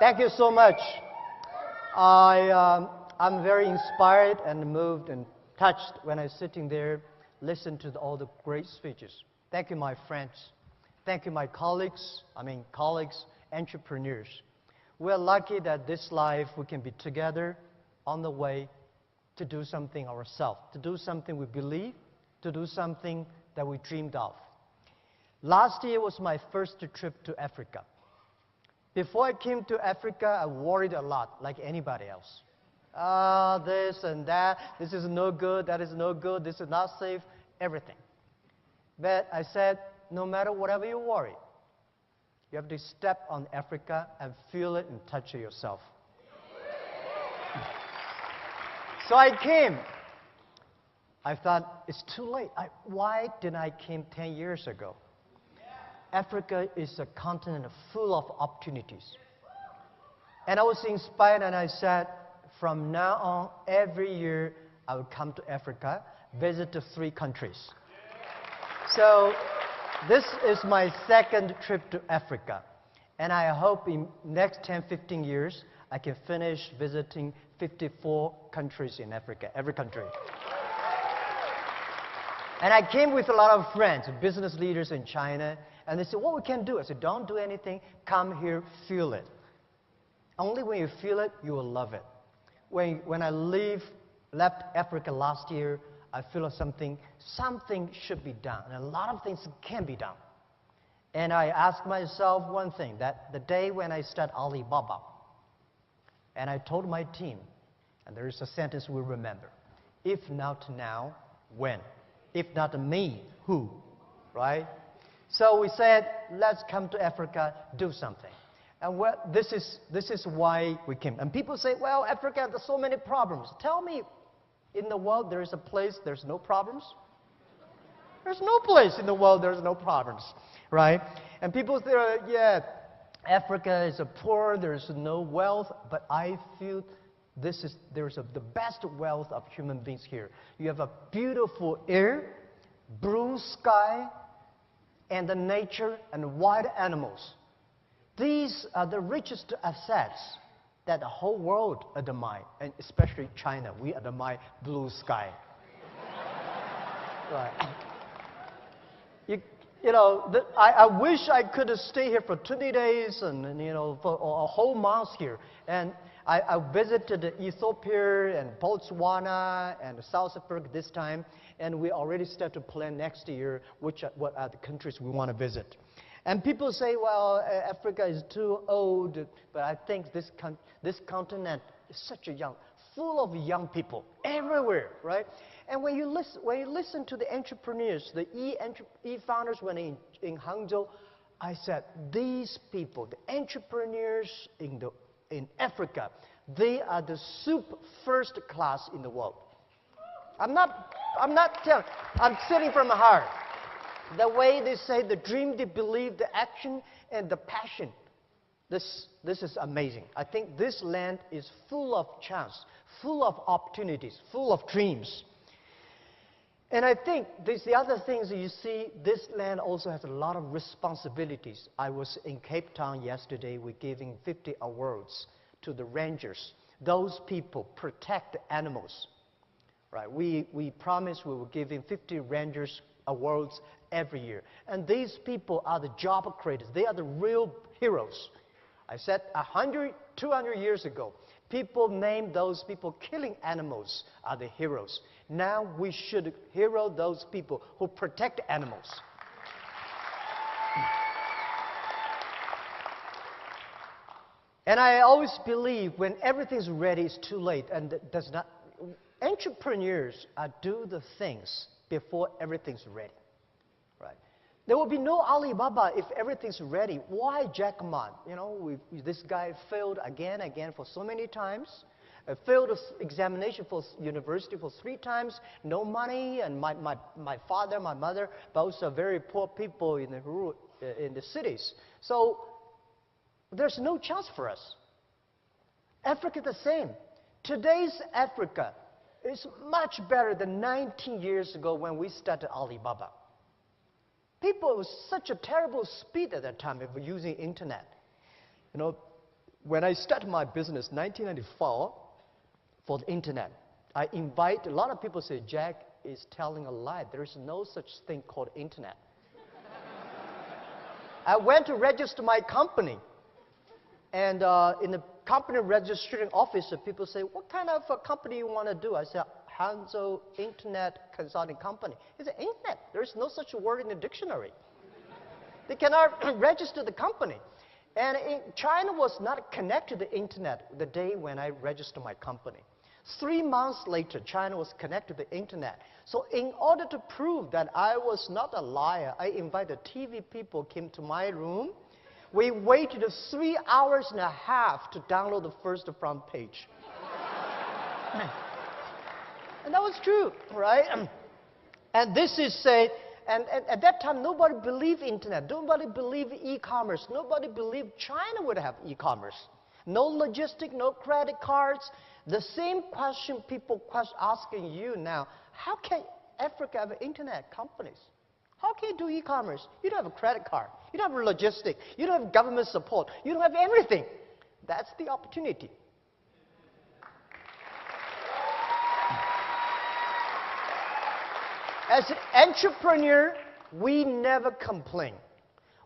Thank you so much. I'm very inspired and moved and touched when I'm sitting there, listen to all the great speeches. Thank you, my friends. Thank you, my colleagues, entrepreneurs. We're lucky that this life we can be together on the way to do something ourselves, to do something we believe, to do something that we dreamed of. Last year was my first trip to Africa. Before I came to Africa, I worried a lot, like anybody else. This and that, this is no good, that is no good, this is not safe, everything. But I said, no matter whatever you worry, you have to step on Africa and feel it and touch it yourself. So I came. I thought, it's too late. Why didn't I came 10 years ago? Africa is a continent full of opportunities. And I was inspired and I said, from now on, every year I will come to Africa, visit the 3 countries. So this is my second trip to Africa. And I hope in next 10, 15 years, I can finish visiting 54 countries in Africa, every country. And I came with a lot of friends, business leaders in China, and they said, what we can do? I said, don't do anything, come here, feel it. Only when you feel it, you will love it. When I left Africa last year, I feel something should be done, and a lot of things can be done. And I asked myself one thing, that the day when I start Alibaba, and I told my team, and there is a sentence we remember, if not now, when? If not me, who? Right? So we said, let's come to Africa, do something. And this is why we came. And people say, well, Africa has so many problems. Tell me, in the world there is a place there's no problems? There's no place in the world there's no problems, right? And people say, yeah, Africa is poor, there's no wealth, but I feel there's the best wealth of human beings here. You have a beautiful air, blue sky, and the nature and wild animals. These are the richest assets that the whole world admire, and especially China. We admire blue sky. Right. I wish I could stay here for 20 days and for a whole month here. And I visited Ethiopia and Botswana and South Africa this time, and we already start to plan next year what are the countries we want to visit. And people say, well, Africa is too old, but I think this continent is such a full of young people everywhere, right? And when you listen to the entrepreneurs, the e-founders when in Hangzhou, I said, these people, the entrepreneurs in Africa, they are the first class in the world. I'm not telling, I'm saying from the heart. The way they say, the dream, the belief, the action, and the passion. This is amazing. I think this land is full of chance, full of opportunities, full of dreams. And I think the other things you see, this land also has a lot of responsibilities. I was in Cape Town yesterday. We're giving 50 awards to the rangers. Those people protect the animals. Right? We promised we were giving 50 rangers awards every year. And these people are the job creators. They are the real heroes. I said 100, 200 years ago, people named those people killing animals are the heroes. Now we should hero those people who protect animals. And I always believe when everything's ready, it's too late. And entrepreneurs do the things before everything's ready. Right? There will be no Alibaba if everything's ready. Why Jack Ma? This guy failed again for so many times. Failed examination for university for 3 times. No money, and my father, my mother, both are very poor people in the cities. So there's no chance for us. Africa the same. Today's Africa is much better than 19 years ago when we started Alibaba. People with such a terrible speed at that time of using internet. when I started my business, 1994, for the internet, I invite, a lot of people say, Jack is telling a lie. There is no such thing called internet. I went to register my company. And in the company registration office, people say, what kind of a company you want to do? I said, Hangzhou Internet Consulting Company. He said, internet? There is no such word in the dictionary. They cannot register the company. And China was not connected to the internet the day when I registered my company. 3 months later, China was connected to the internet. So in order to prove that I was not a liar, I invited TV people came to my room. We waited 3 hours and a half to download the first front page. And that was true, right? And this is and at that time, nobody believed internet. Nobody believed e-commerce. Nobody believed China would have e-commerce. No logistic, no credit cards. The same question people asking you now, how can Africa have internet companies? How can you do e-commerce? You don't have a credit card. You don't have logistic. You don't have government support. You don't have everything. That's the opportunity. As an entrepreneur, we never complain.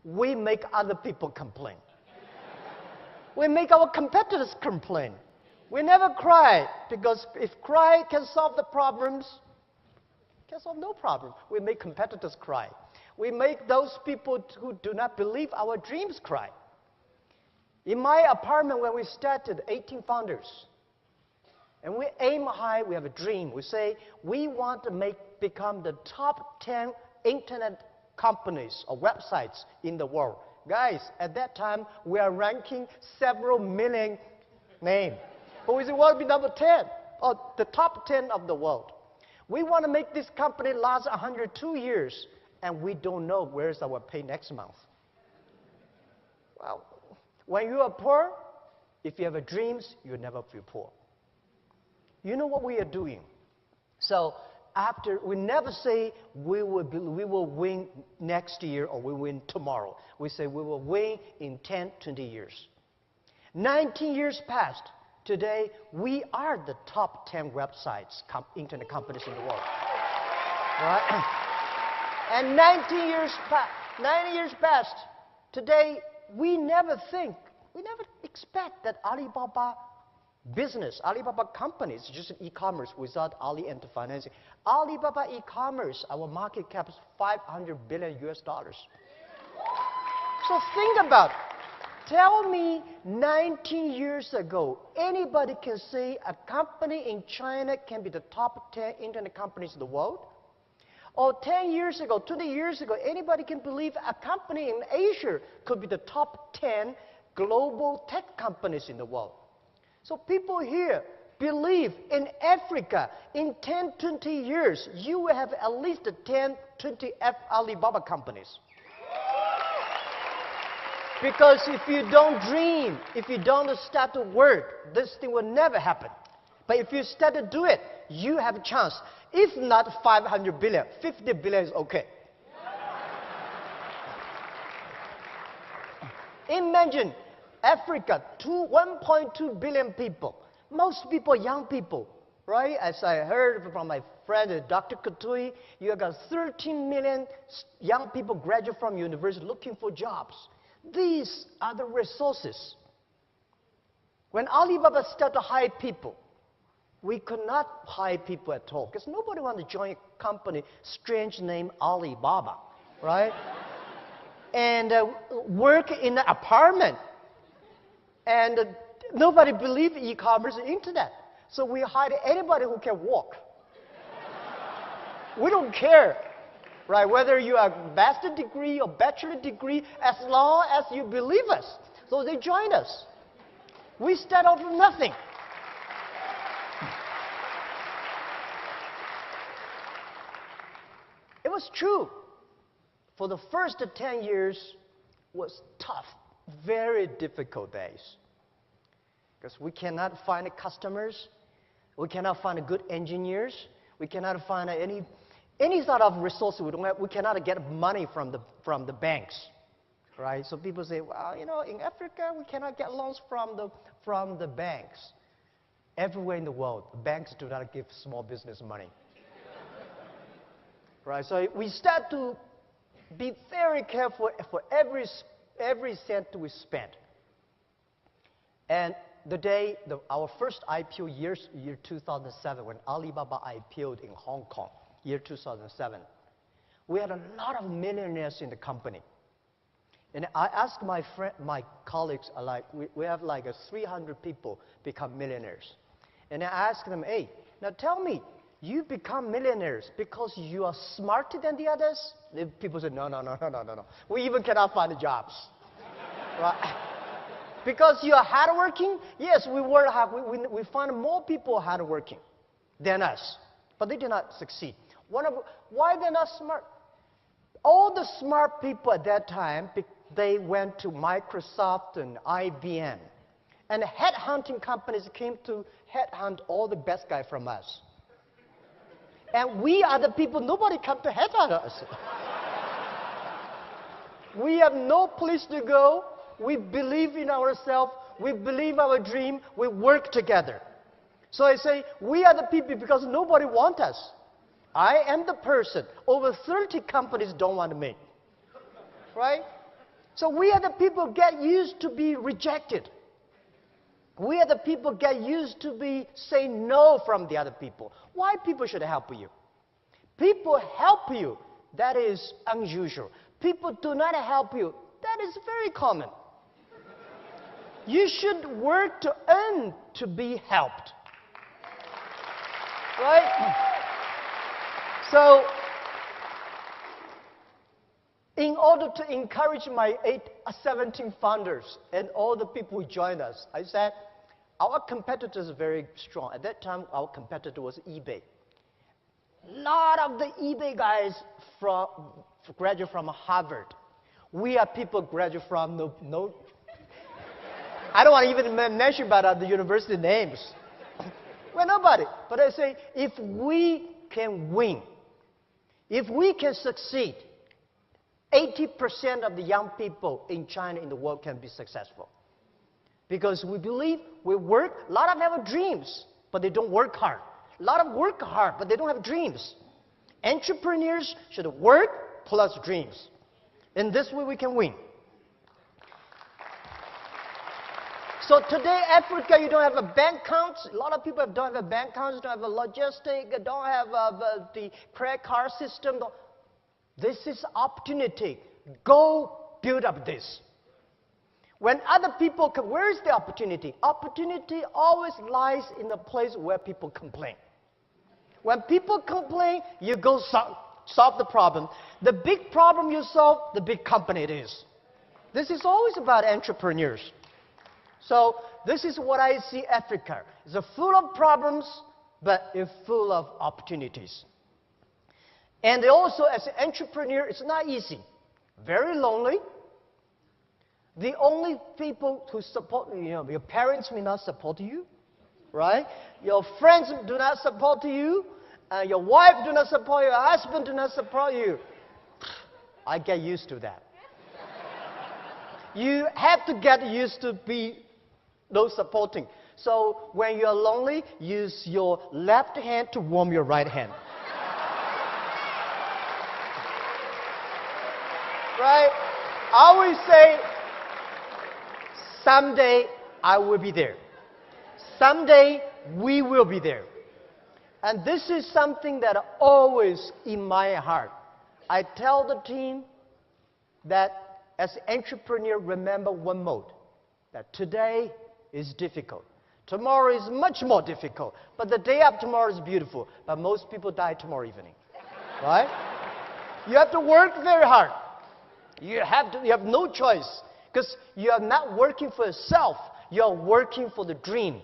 We make other people complain. We make our competitors complain. We never cry, because if cry can solve the problems, can solve no problem. We make competitors cry. We make those people who do not believe our dreams cry. In my apartment, when we started, 18 founders. And we aim high, we have a dream. We say, we want to become the top 10 internet companies or websites in the world. Guys, at that time, we are ranking several million names. But we say, we want to be number 10, or the top 10 of the world. We want to make this company last 102 years, and we don't know where's our pay next month. Well, when you are poor, if you have dreams, you'll never feel poor. You know what we are doing. So we never say we will win next year or we win tomorrow. We say we will win in 10, 20 years. 19 years passed. Today, we are the top 10 websites, internet companies in the world. Right? And 19 years passed. Today, we never expect that Alibaba business, Alibaba company is just e-commerce without Ali and financing. Alibaba e-commerce, our market cap is $500 billion US. So think about it. Tell me 19 years ago, anybody can say a company in China can be the top 10 internet companies in the world? Or 10 years ago, 20 years ago, anybody can believe a company in Asia could be the top 10 global tech companies in the world? So people here believe in Africa, in 10, 20 years, you will have at least 10, 20 Alibaba companies. Because if you don't dream, if you don't start to work, this thing will never happen. But if you start to do it, you have a chance. If not 500 billion, 50 billion is okay. Imagine Africa, 1.2 billion people. Most people are young people, right? As I heard from my friend, Dr. Katui, you got 13 million young people graduate from university looking for jobs. These are the resources. When Alibaba started to hire people, we could not hire people at all because nobody wanted to join a company, strange name Alibaba, right? And work in an apartment. And nobody believed e-commerce and internet. So we hired anybody who can walk. We don't care, right? Whether you have a master's degree or bachelor degree, as long as you believe us. So they joined us. We start off with nothing. It was true. For the first 10 years was tough, very difficult days. Because we cannot find customers, we cannot find good engineers, we cannot find any sort of resources we don't have, we cannot get money from the banks. right? So people say, well, in Africa, we cannot get loans from the banks. Everywhere in the world, banks do not give small business money. Right? So we start to be very careful for every cent we spend. And the day our first IPO year 2007, when Alibaba IPO'd in Hong Kong, year 2007, we had a lot of millionaires in the company. And I asked my colleagues, we have 300 people become millionaires. And I asked them, hey, now tell me, you become millionaires because you are smarter than the others? The people said, no. We even cannot find jobs. Right? Because you are hardworking? Yes, we find more people hardworking than us. But they did not succeed. Why they're not smart? All the smart people at that time, they went to Microsoft and IBM. And headhunting companies came to headhunt all the best guys from us. And we are the people, nobody come to headhunt us. We have no place to go. We believe in ourselves. We believe our dream. We work together. So I say, we are the people because nobody wants us. I am the person. Over 30 companies don't want me. Right? So we are the people get used to be rejected. We are the people get used to be say no from the other people. Why people should help you? People help you. That is unusual. People do not help you. That is very common. You should work to earn to be helped. Right? So, in order to encourage my 17 founders and all the people who joined us, I said, our competitors are very strong. At that time, our competitor was eBay. A lot of the eBay guys graduate from Harvard. We are people graduate from no I don't want to even mention about the university names. Well, nobody. But I say, if we can win, if we can succeed, 80% of the young people in China, in the world, can be successful. Because we believe we work. A lot of them have dreams, but they don't work hard. A lot of work hard, but they don't have dreams. Entrepreneurs should work plus dreams. In this way, we can win. So today, Africa, you don't have a bank account. A lot of people don't have a bank account, don't have a logistic, don't have the credit card system. This is opportunity. Go build up this. When other people come, where is the opportunity? Opportunity always lies in the place where people complain. When people complain, you go solve the problem. The big problem you solve, the big company it is. This is always about entrepreneurs. So this is what I see Africa. It's full of problems, but it's full of opportunities. And also, as an entrepreneur, it's not easy. Very lonely. The only people who support you, your parents may not support you, right? Your friends do not support you. Your wife do not support you. Your husband do not support you. I get used to that. You have to get used to be no supporting. So when you're lonely, use your left hand to warm your right hand. Right? I always say, someday I will be there. Someday we will be there. And this is something that always in my heart. I tell the team that as an entrepreneur, remember one mode. That today is difficult. Tomorrow is much more difficult. But the day after tomorrow is beautiful. But most people die tomorrow evening. Right? You have to work very hard. You have no choice. Because you are not working for yourself. You are working for the dream.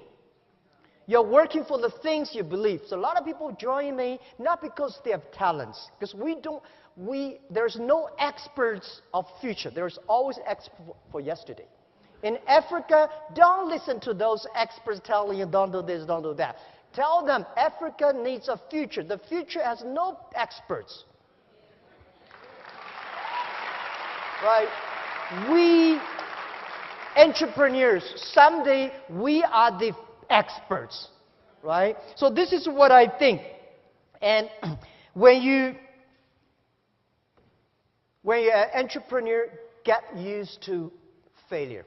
You're working for the things you believe. So a lot of people join me not because they have talents. Because there's no experts of future. There's always experts for yesterday. In Africa, don't listen to those experts telling you don't do this, don't do that. Tell them Africa needs a future. The future has no experts. Right? we entrepreneurs, someday we are the experts, right? So this is what I think. And when you're an entrepreneur, get used to failure.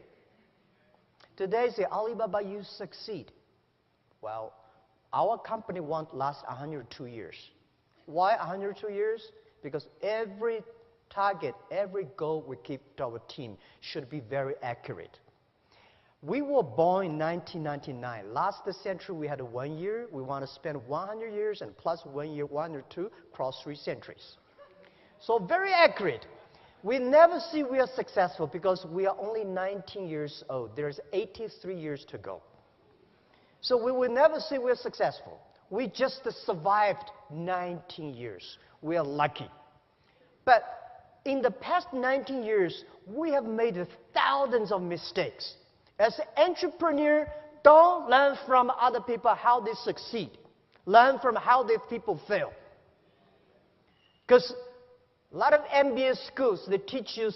Today, say Alibaba, you succeed. Well, our company won't last 102 years. Why 102 years? Because every target, every goal we keep to our team should be very accurate. We were born in 1999. Last century, we had 1 year. We want to spend 100 years and plus 1 year, 102, cross 3 centuries. So very accurate. We never see we are successful because we are only 19 years old. There's 83 years to go. So we will never say we're successful. We just survived 19 years. We are lucky. But in the past 19 years, we have made thousands of mistakes. As an entrepreneur, don't learn from other people how they succeed. Learn from how the people fail. Because a lot of MBA schools, they teach you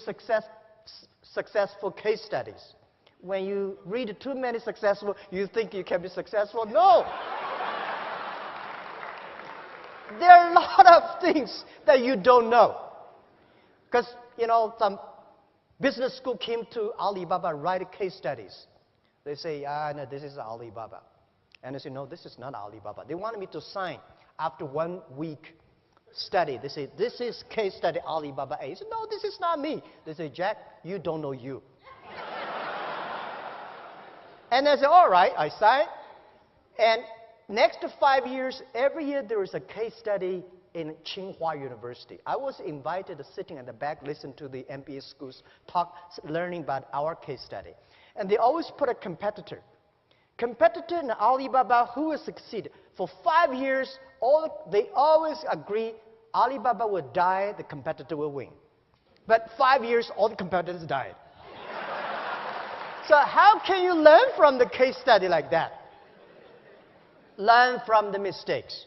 successful case studies. When you read too many successful, you think you can be successful. No! There are a lot of things that you don't know. Because, some business school came to Alibaba, write case studies. They say, no, this is Alibaba. And they say, no, this is not Alibaba. They wanted me to sign after 1 week study. They say, this is case study Alibaba A. I said, no, this is not me. They say, Jack, you don't know you. And I said, all right, I signed. And next 5 years, every year there is a case study in Tsinghua University. I was invited to sitting at the back, listen to the MBA schools talk, learning about our case study. And they always put a competitor. Competitor in Alibaba, who will succeed? For 5 years, they always agree Alibaba will die, the competitor will win. But 5 years, all the competitors died. So how can you learn from the case study like that? Learn from the mistakes.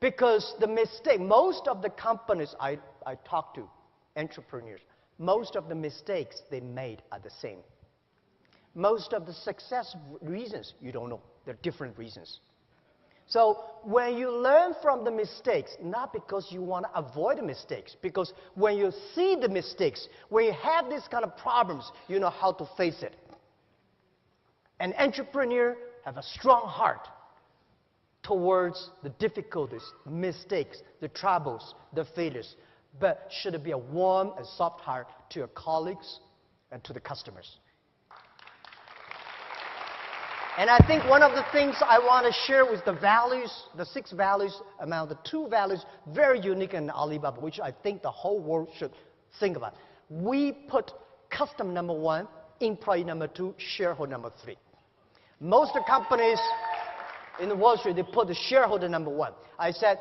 Because the mistake, most of the companies I talk to, entrepreneurs, most of the mistakes they made are the same. Most of the success reasons, you don't know. They're different reasons. So when you learn from the mistakes, not because you want to avoid the mistakes, because when you see the mistakes, when you have these kind of problems, you know how to face it. An entrepreneur have a strong heart towards the difficulties, the mistakes, the troubles, the failures, but should be a warm and soft heart to your colleagues and to the customers. And I think one of the things I want to share with the values, the 6 values, among the 2 values, very unique in Alibaba, which I think the whole world should think about. We put customer number 1, employee number 2, shareholder number 3. Most companies in the Wall Street, they put the shareholder number 1. I said,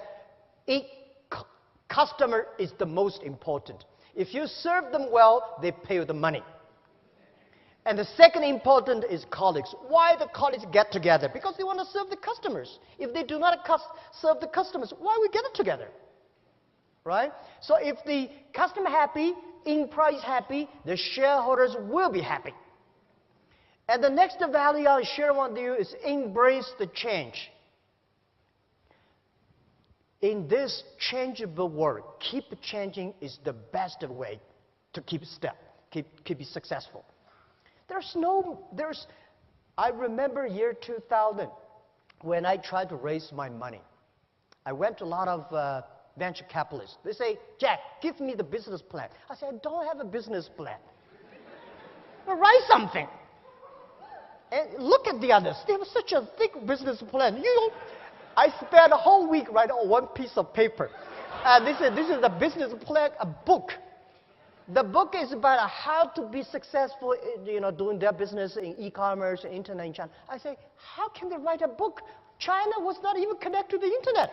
customer is the most important. If you serve them well, they pay you the money. And the second important is colleagues. Why the colleagues get together? Because they want to serve the customers. If they do not serve the customers, why we get it together? Right? So if the customer happy, employees happy, the shareholders will be happy. And the next value I'll share with you is embrace the change. In this changeable world, keep changing is the best way to keep step, keep it successful. I remember year 2000 when I tried to raise my money. I went to a lot of venture capitalists. They say, Jack, give me the business plan. I said, I don't have a business plan. Well, write something. And look at the others. They have such a thick business plan. I spent a whole week writing on one piece of paper. This is the business plan, a book. The book is about how to be successful, doing their business in e-commerce, internet in China. I say, how can they write a book? China was not even connected to the internet.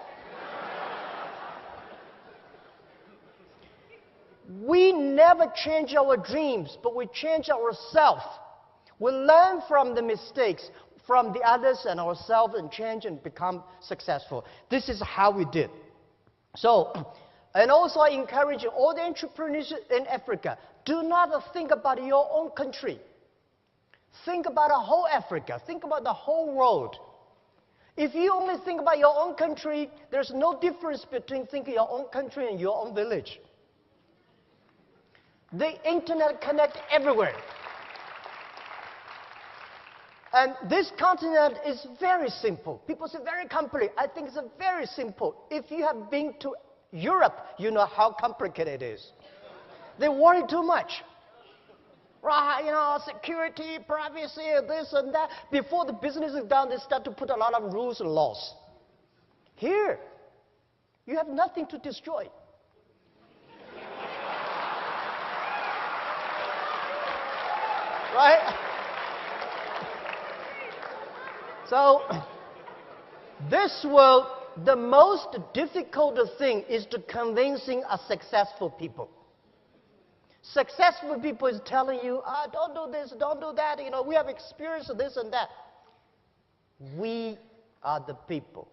We never change our dreams, but we change ourselves. We learn from the mistakes, from the others and ourselves, and change and become successful. This is how we did. So, And also I encourage all the entrepreneurs in Africa, do not think about your own country. Think about the whole Africa. Think about the whole world. If you only think about your own country, there's no difference between thinking your own country and your own village. The internet connects everywhere. And this continent is very simple. People say very complicated. I think it's very simple. If you have been to Europe, you know how complicated it is. They worry too much. Right, security, privacy, this and that. Before the business is done, they start to put a lot of rules and laws. Here, you have nothing to destroy. Right? So, this world, the most difficult thing is to convincing a successful people. Successful people is telling you, don't do this, don't do that. We have experienced this and that. We are the people.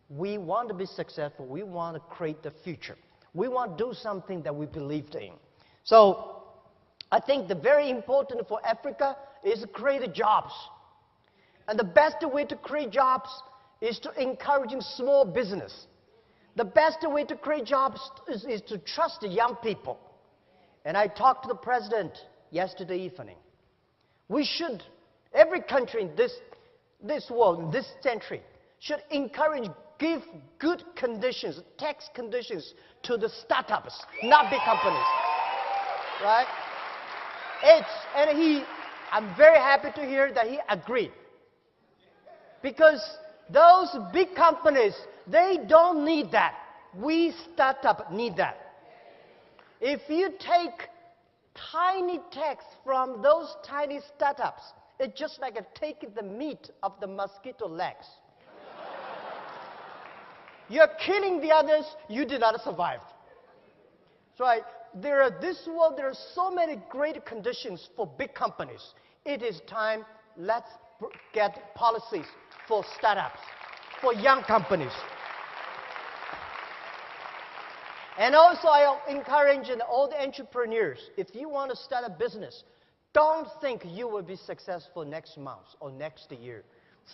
We want to be successful. We want to create the future. We want to do something that we believed in. So, I think the very important for Africa is to create jobs. And the best way to create jobs is to encouraging small business. The best way to create jobs is to trust the young people. And I talked to the president yesterday evening. We should, every country in this world, in this century, should encourage, give good conditions, tax conditions to the startups, not big companies. Right? I'm very happy to hear that he agreed. Because those big companies, they don't need that. We startups need that. If you take tiny tax from those tiny startups, it's just like taking the meat of the mosquito legs. You're killing the others, you did not survive. So there are so many great conditions for big companies. It is time, let's get policies for startups, for young companies. And also I encourage all the entrepreneurs, if you want to start a business, don't think you will be successful next month or next year.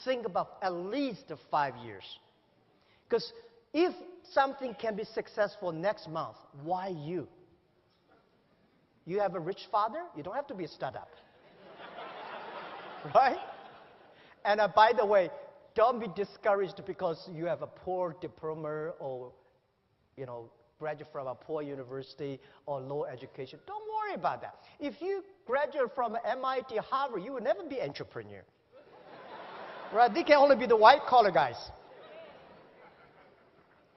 Think about at least 5 years. Because if something can be successful next month, why you? You have a rich father, you don't have to be a startup. Right? And by the way, don't be discouraged because you have a poor diploma or, graduate from a poor university or low education. Don't worry about that. If you graduate from MIT, Harvard, you will never be an entrepreneur. Right? They can only be the white-collar guys.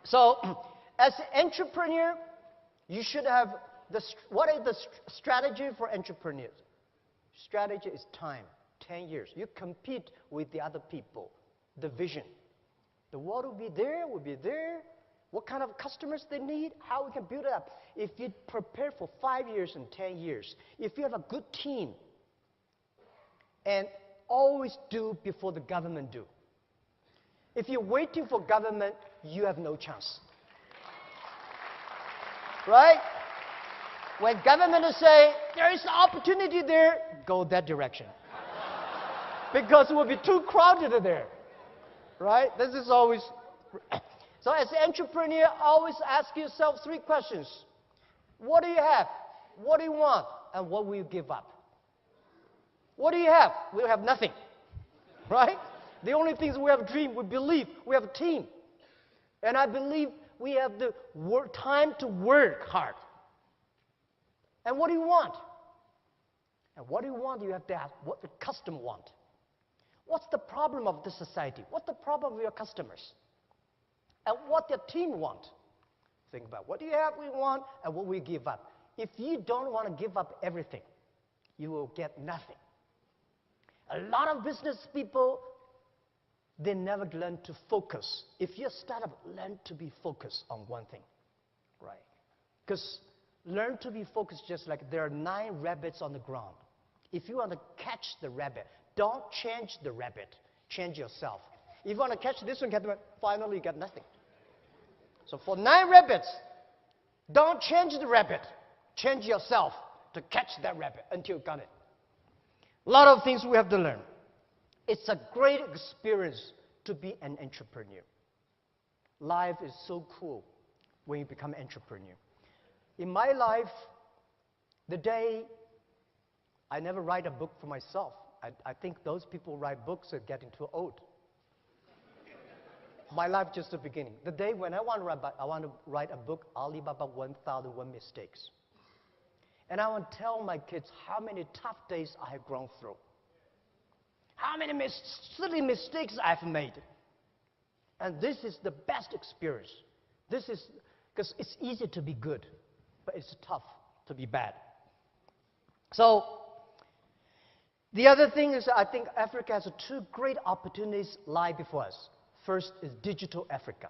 So, as an entrepreneur, you should have what is the strategy for entrepreneurs? Strategy is time, 10 years. You compete with the other people, the vision. The world will be there. What kind of customers they need, how we can build it up. If you prepare for 5 years and 10 years, if you have a good team, and always do before the government do. If you're waiting for government, you have no chance. Right? When government say, there is an opportunity there, go that direction. Because it will be too crowded there. Right? This is always... So as an entrepreneur, always ask yourself 3 questions. What do you have? What do you want? And what will you give up? What do you have? We have nothing. Right? The only things we have a dream, we believe, we have a team. And I believe we have the time to work hard. And what do you want? And what do you want? You have to ask what the customer want. What's the problem of the society? What's the problem of your customers? And what the team want. Think about what do you have, we want, and what we give up. If you don't want to give up everything, you will get nothing. A lot of business people, they never learn to focus. If you're a startup, learn to be focused on one thing. Right? Because learn to be focused just like there are 9 rabbits on the ground. If you want to catch the rabbit, don't change the rabbit. Change yourself. If you want to catch this one, finally you got nothing. So for 9 rabbits, Don't change the rabbit. Change yourself to catch that rabbit until you got it. A lot of things we have to learn. It's a great experience to be an entrepreneur. Life is so cool when you become an entrepreneur. In my life, the day I never write a book for myself. I think those people who write books are getting too old. My life just the beginning. The day when I want to write a book, Alibaba 1001 Mistakes. And I want to tell my kids how many tough days I have gone through. How many silly mistakes I've made. And this is the best experience. This is, because it's easy to be good, but it's tough to be bad. So, the other thing is I think Africa has two great opportunities lie before us. First is digital Africa.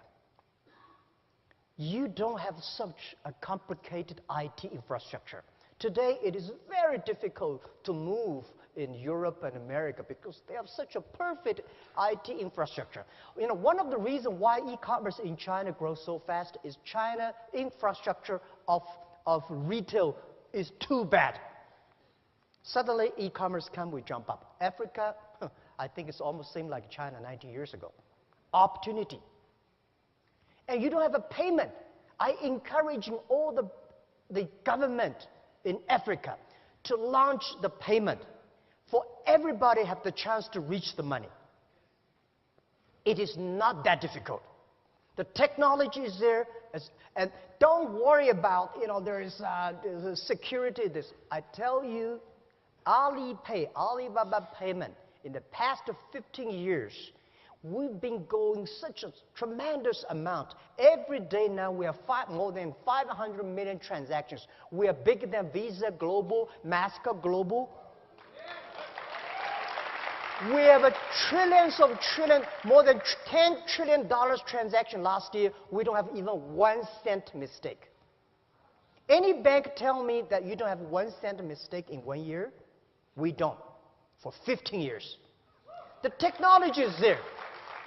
You don't have such a complicated IT infrastructure. Today, it is very difficult to move in Europe and America because they have such a perfect IT infrastructure. You know, one of the reasons why e-commerce in China grows so fast is China infrastructure of retail is too bad. Suddenly, e-commerce come, we jump up. Africa, I think it's almost same like China 90 years ago. Opportunity. And you don't have a payment. I encouraging all the government in Africa to launch the payment for everybody have the chance to reach the money. It is not that difficult. The technology is there, and don't worry about, you know, there's security. This, I tell you, Alipay, Alibaba payment, in the past 15 years, we've been going such a tremendous amount. Every day now we have more than 500 million transactions. We are bigger than Visa Global, MasterCard Global. We have more than $10 trillion transaction last year. We don't have even 1 cent mistake. Any bank tell me that you don't have 1 cent mistake in 1 year? We don't. For 15 years. The technology is there.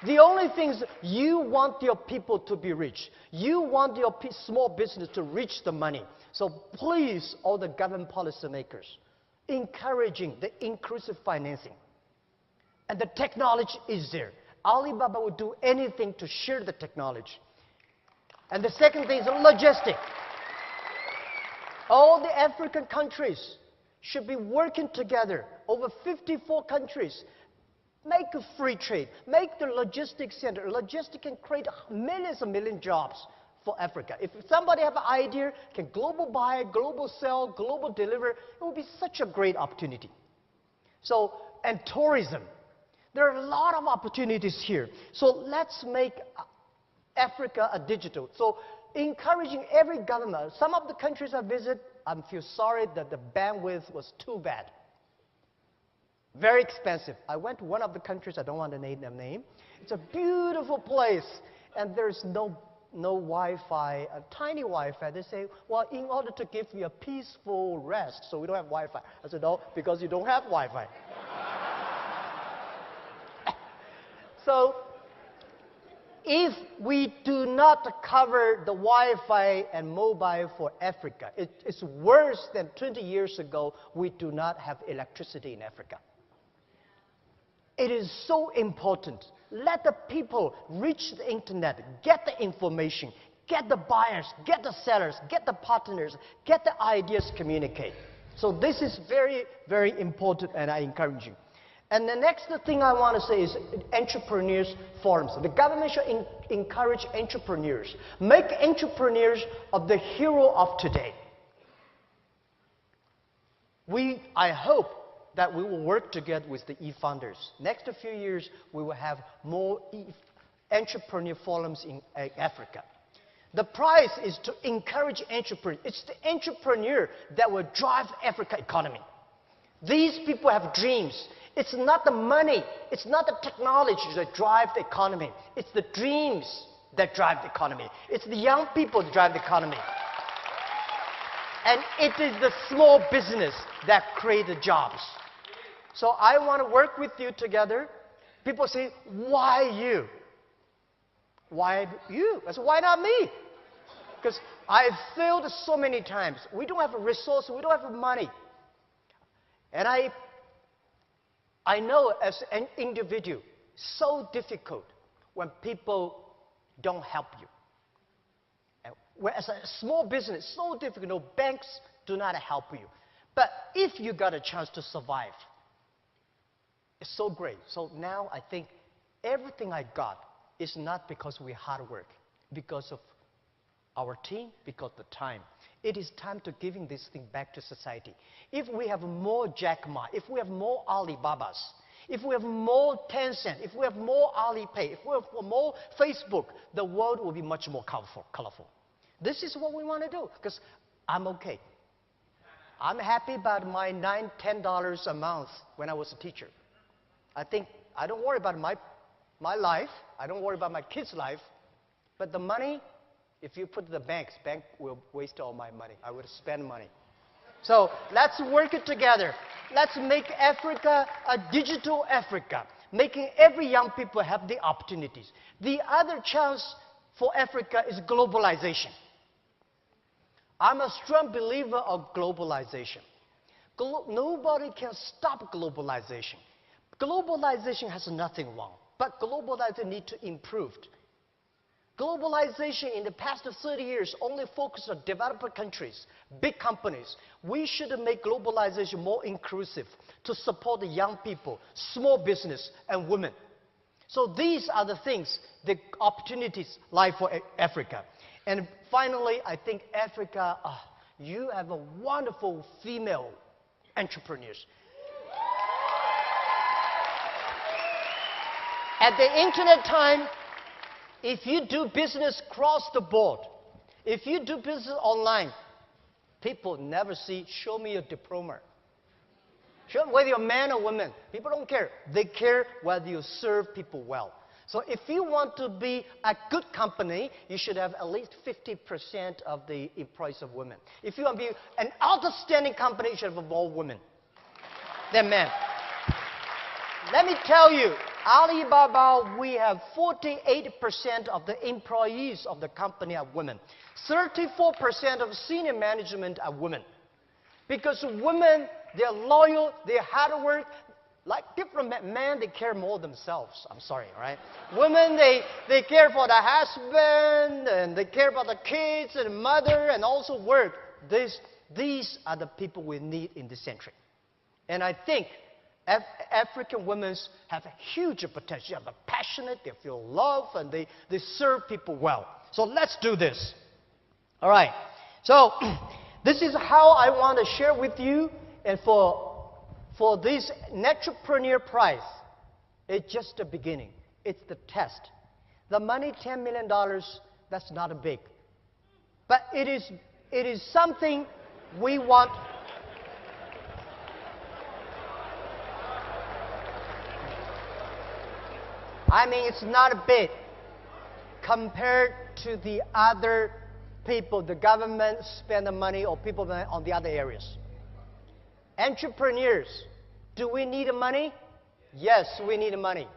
The only thing is you want your people to be rich. You want your small business to reach the money. So please, all the government policymakers, encouraging the inclusive financing. And the technology is there. Alibaba will do anything to share the technology. And the second thing is logistics. All the African countries should be working together. Over 54 countries. Make a free trade. Make the logistics center. Logistics can create millions and million jobs for Africa. If somebody have an idea, can global buy, global sell, global deliver, it will be such a great opportunity. So, and tourism. There are a lot of opportunities here. So let's make Africa a digital. So encouraging every government. Some of the countries I visit, I feel sorry that the bandwidth was too bad. Very expensive. I went to one of the countries, I don't want to name their name. It's a beautiful place, and there's no Wi-Fi, a tiny Wi-Fi. They say, well, in order to give you a peaceful rest, so we don't have Wi-Fi. I said, no, because you don't have Wi-Fi. So, if we do not cover the Wi-Fi and mobile for Africa, it's worse than 20 years ago, we do not have electricity in Africa. It is so important. Let the people reach the internet, get the information, get the buyers, get the sellers, get the partners, get the ideas communicate. So this is very, very important, and I encourage you. And the next thing I want to say is entrepreneurs forums. The government should encourage entrepreneurs. Make entrepreneurs of the hero of today. I hope that we will work together with the e-funders. Next few years, we will have more entrepreneur forums in Africa. The prize is to encourage entrepreneurs. It's the entrepreneur that will drive Africa economy. These people have dreams. It's not the money, it's not the technology that drive the economy. It's the dreams that drive the economy. It's the young people that drive the economy. And it is the small business that create the jobs. So I want to work with you together. People say, why you? Why you? I said, why not me? Because I failed so many times. We don't have a resource. We don't have money. And I know as an individual, so difficult when people don't help you. And as a small business, so difficult. No, banks do not help you. But if you got a chance to survive, it's so great. So now I think everything I got is not because we hard work, because of our team, because of the time. It is time to giving this thing back to society. If we have more Jack Ma, if we have more Alibabas, if we have more Tencent, if we have more Alipay, if we have more Facebook, the world will be much more colorful. This is what we want to do, because I'm okay. I'm happy about my $9, $10 a month when I was a teacher. I think I don't worry about my life. I don't worry about my kids' life. But the money, if you put it in the bank will waste all my money. I would spend money. So let's work it together. Let's make Africa a digital Africa, making every young people have the opportunities. The other chance for Africa is globalization. I'm a strong believer of globalization. Nobody can stop globalization. Globalization has nothing wrong, but globalization needs to improve. Globalization in the past 30 years only focused on developed countries, big companies. We should make globalization more inclusive to support the young people, small business, and women. So these are the things, the opportunities lie for Africa. And finally, I think Africa, you have a wonderful female entrepreneurs. At the internet time, if you do business across the board, if you do business online, people never show me your diploma. Whether you're a man or woman, people don't care. They care whether you serve people well. So if you want to be a good company, you should have at least 50% of the employees of women. If you want to be an outstanding company, you should have more women than men. Let me tell you, Alibaba, we have 48% of the employees of the company are women. 34% of senior management are women. Because women, they're loyal, they're hard work. Like different men, they care more themselves. I'm sorry, all right? Women, they care for the husband, and they care about the kids and the mother, and also work. These are the people we need in this century. And I think African women have a huge potential. They're passionate, they feel love, and they serve people well. So let's do this. All right. So this is how I want to share with you. And for this Entrepreneur Prize, it's just the beginning. It's the test. The money, $10 million, that's not big. But it is something we want. I mean, it's not big compared to the other people, the government spend the money or people on the other areas. Entrepreneurs, do we need money? Yes, we need money.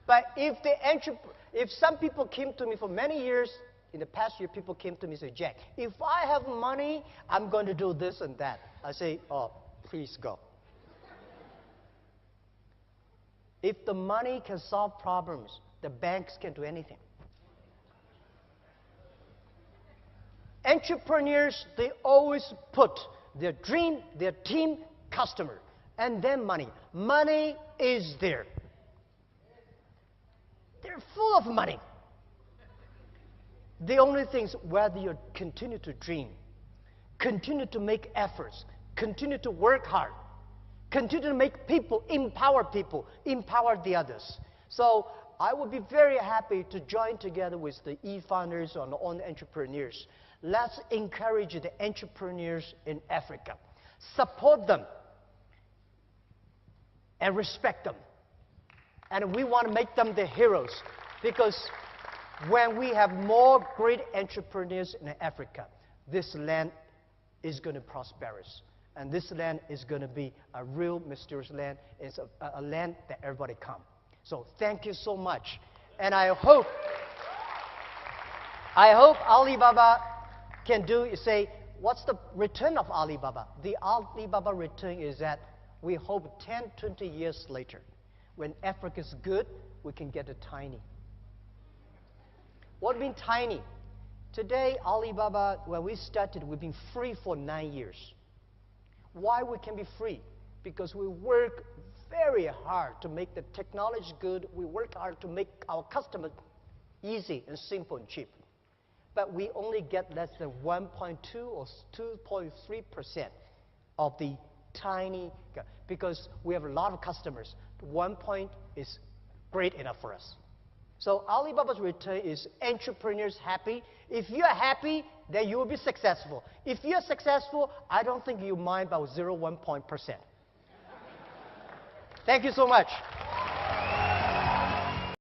But if some people came to me for many years, in the past year, people came to me and said, Jack, if I have money, I'm going to do this and that. I say, oh, please go. If the money can solve problems, the banks can do anything. Entrepreneurs, they always put their dream, their team, customer, and then money. Money is there. They're full of money. The only thing is whether you continue to dream, continue to make efforts, continue to work hard, continue to make people, empower the others. So I would be very happy to join together with the e-founders and on entrepreneurs. Let's encourage the entrepreneurs in Africa. Support them and respect them. And we want to make them the heroes, because when we have more great entrepreneurs in Africa, this land is going to prosper. And this land is going to be a real mysterious land. It's a land that everybody come. So thank you so much. And I hope Alibaba can do is say, what's the return of Alibaba? The Alibaba return is that we hope 10, 20 years later, when Africa is good, we can get a tiny. What means tiny? Today, Alibaba, when we started, we've been free for 9 years. Why we can be free? Because we work very hard to make the technology good. We work hard to make our customers easy and simple and cheap. But we only get less than 1.2 or 2.3% of the tiny, because we have a lot of customers. 1 point is great enough for us. So Alibaba's return is entrepreneurs happy. If you're happy, then you will be successful. If you're successful, I don't think you mind about 0.1%. Thank you so much.